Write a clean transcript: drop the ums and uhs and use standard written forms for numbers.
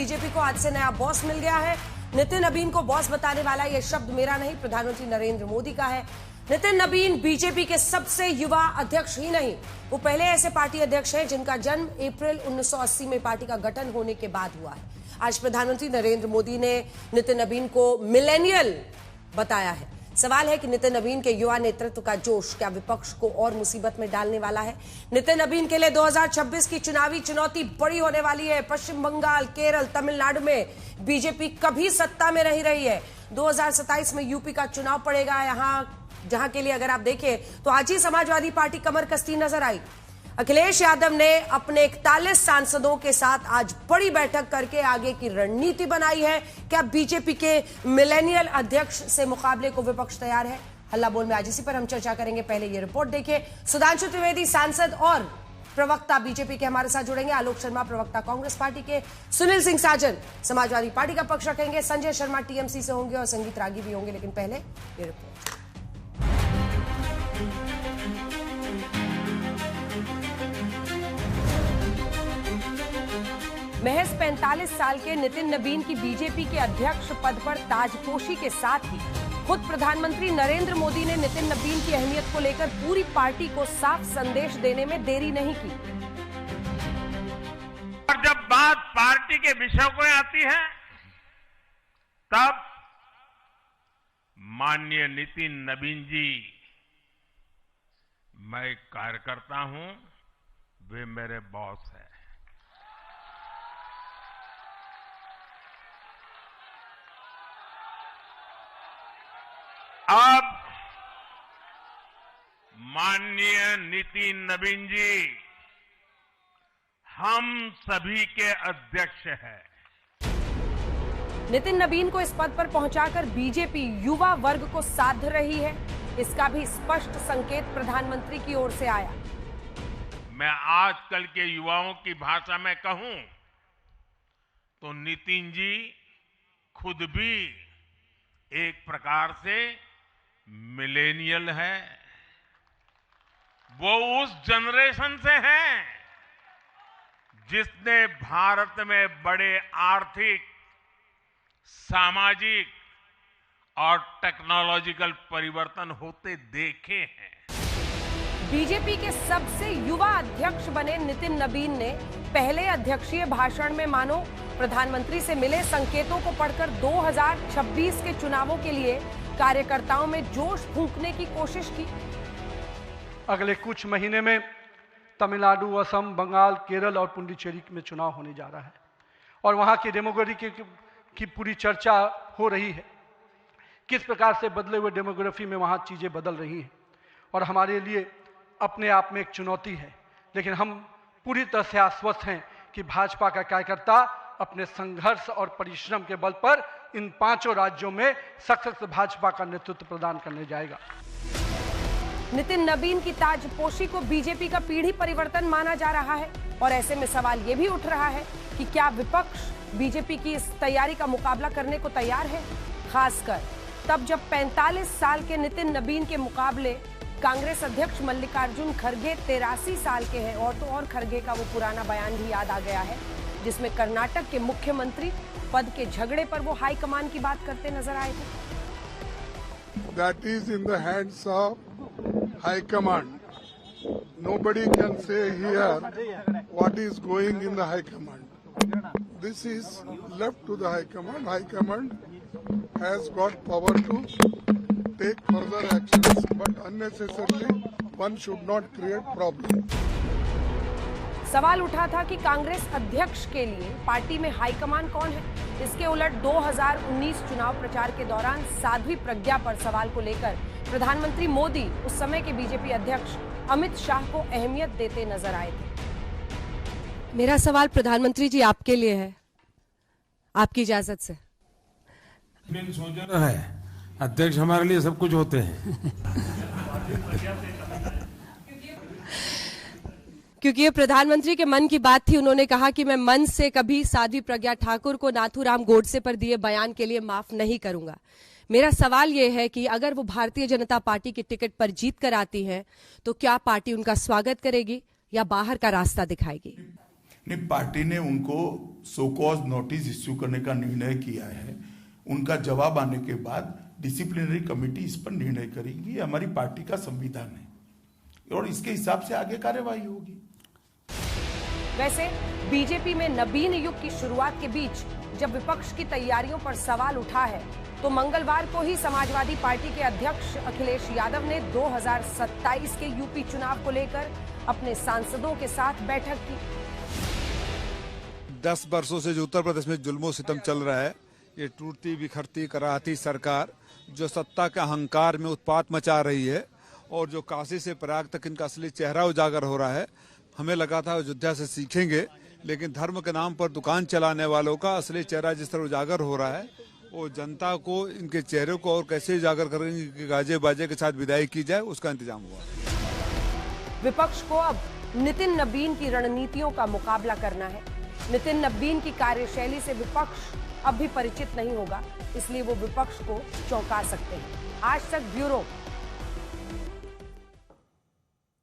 BJP को आज से नया बॉस मिल गया है। नितिन नबीन को बॉस बताने वाला यह शब्द मेरा नहीं, प्रधानमंत्री नरेंद्र मोदी का है। नितिन नबीन बीजेपी के सबसे युवा अध्यक्ष ही नहीं, वो पहले ऐसे पार्टी अध्यक्ष हैं जिनका जन्म अप्रैल 1980 में पार्टी का गठन होने के बाद हुआ है। आज प्रधानमंत्री नरेंद्र मोदी ने नितिन नबीन को मिलेनियल बताया है। सवाल है कि नितिन नबीन के युवा नेतृत्व का जोश क्या विपक्ष को और मुसीबत में डालने वाला है। नितिन नबीन के लिए 2026 की चुनावी चुनौती बड़ी होने वाली है। पश्चिम बंगाल, केरल, तमिलनाडु में बीजेपी कभी सत्ता में नहीं रही है। 2027 में यूपी का चुनाव पड़ेगा, जहां के लिए अगर आप देखें तो आज ही समाजवादी पार्टी कमर कसती नजर आई। अखिलेश यादव ने अपने 41 सांसदों के साथ आज बड़ी बैठक करके आगे की रणनीति बनाई है। क्या बीजेपी के मिलेनियल अध्यक्ष से मुकाबले को विपक्ष तैयार है? हल्ला बोल में आज इसी पर हम चर्चा करेंगे। पहले ये रिपोर्ट देखिए। सुधांशु त्रिवेदी सांसद और प्रवक्ता बीजेपी के हमारे साथ जुड़ेंगे। आलोक शर्मा प्रवक्ता कांग्रेस पार्टी के, सुनील सिंह साजन समाजवादी पार्टी का पक्ष रखेंगे, संजय शर्मा टीएमसी से होंगे और संगीत रागी भी होंगे। लेकिन पहले ये रिपोर्ट। महज 45 साल के नितिन नबीन की बीजेपी के अध्यक्ष पद पर ताजपोशी के साथ ही खुद प्रधानमंत्री नरेंद्र मोदी ने नितिन नबीन की अहमियत को लेकर पूरी पार्टी को साफ संदेश देने में देरी नहीं की। और जब बात पार्टी के विषयों को आती है, तब माननीय नितिन नबीन जी, मैं कार्यकर्ता हूं, वे मेरे बॉस हैं। अब माननीय नितिन नबीन जी हम सभी के अध्यक्ष हैं। नितिन नबीन को इस पद पर पहुंचाकर बीजेपी युवा वर्ग को साध रही है, इसका भी स्पष्ट संकेत प्रधानमंत्री की ओर से आया। मैं आजकल के युवाओं की भाषा में कहूं तो नितिन जी खुद भी एक प्रकार से मिलेनियल है। वो उस जनरेशन से हैं जिसने भारत में बड़े आर्थिक, सामाजिक और टेक्नोलॉजिकल परिवर्तन होते देखे हैं। बीजेपी के सबसे युवा अध्यक्ष बने नितिन नबीन ने पहले अध्यक्षीय भाषण में मानो प्रधानमंत्री से मिले संकेतों को पढ़कर 2026 के चुनावों के लिए कार्यकर्ताओं में जोश फूंकने की कोशिश की। अगले कुछ महीने में तमिलनाडु, असम, बंगाल, केरल और पुडुचेरी में चुनाव होने जा रहा है और वहां की डेमोग्राफी की पूरी चर्चा हो रही है। किस प्रकार से बदले हुए डेमोग्राफी में वहां चीजें बदल रही हैं और हमारे लिए अपने आप में एक चुनौती है। लेकिन हम पूरी तरह से आश्वस्त हैं कि भाजपा का कार्यकर्ता अपने संघर्ष और परिश्रम के बल पर इन 5 राज्यों में सशक्त भाजपा का नेतृत्व प्रदान करने जाएगा। नितिन नबीन की ताजपोशी को बीजेपी का पीढ़ी परिवर्तन माना जा रहा है और ऐसे में सवाल यह भी उठ रहा है कि क्या विपक्ष बीजेपी की इस तैयारी का मुकाबला करने को तैयार है, खासकर तब जब 45 साल के नितिन नबीन के मुकाबले कांग्रेस अध्यक्ष मल्लिकार्जुन खड़गे 83 साल के हैं। और तो और खड़गे का वो पुराना बयान भी याद आ गया है जिसमें कर्नाटक के मुख्यमंत्री पद के झगड़े पर वो हाईकमान की बात करते नजर आए थे। That is in the hands of High Command. Nobody can say here what is going in the High Command. This is left to the High Command. High Command has got power to take further actions, but unnecessarily one should not create problem. सवाल उठा था कि कांग्रेस अध्यक्ष के लिए party में high command कौन है। इसके उलट 2019 चुनाव प्रचार के दौरान साध्वी प्रज्ञा पर सवाल को लेकर प्रधानमंत्री मोदी उस समय के बीजेपी अध्यक्ष अमित शाह को अहमियत देते नजर आए थे। मेरा सवाल प्रधानमंत्री जी आपके लिए है, आपकी इजाजत से। सोचना है अध्यक्ष हमारे लिए सब कुछ होते हैं। क्योंकि ये प्रधानमंत्री के मन की बात थी। उन्होंने कहा कि मैं मन से कभी साध्वी प्रज्ञा ठाकुर को नाथूराम गोडसे पर दिए बयान के लिए माफ नहीं करूंगा। मेरा सवाल यह है कि अगर वो भारतीय जनता पार्टी की टिकट पर जीत कर आती हैं तो क्या पार्टी उनका स्वागत करेगी या बाहर का रास्ता दिखाएगी? नहीं, पार्टी ने उनको सो कॉज नोटिस इश्यू करने का निर्णय किया है। उनका जवाब आने के बाद डिसिप्लिनरी कमेटी इस पर निर्णय करेगी। हमारी पार्टी का संविधान है और इसके हिसाब से आगे कार्यवाही होगी। वैसे बीजेपी में नबीन युग की शुरुआत के बीच जब विपक्ष की तैयारियों पर सवाल उठा है तो मंगलवार को ही समाजवादी पार्टी के अध्यक्ष अखिलेश यादव ने 2027 के यूपी चुनाव को लेकर अपने सांसदों के साथ बैठक की। 10 वर्षों से जो उत्तर प्रदेश में जुल्मो सितम चल रहा है, ये टूटती बिखरती कराहती सरकार जो सत्ता के अहंकार में उत्पात मचा रही है और जो काशी से प्रयाग तक इनका असली चेहरा उजागर हो रहा है। हमें लगा था अयोध्या से सीखेंगे, लेकिन धर्म के नाम पर दुकान चलाने वालों का असली चेहरा जिस तरह उजागर हो रहा है, वो जनता को इनके चेहरे को और कैसे उजागर करेंगे कि गाजे बाजे के साथ विदाई की जाए, उसका इंतजाम हुआ। विपक्ष को अब नितिन नबीन की रणनीतियों का मुकाबला करना है। नितिन नबीन की कार्यशैली से विपक्ष अब भी परिचित नहीं होगा, इसलिए वो विपक्ष को चौंका सकते हैं। आज तक ब्यूरो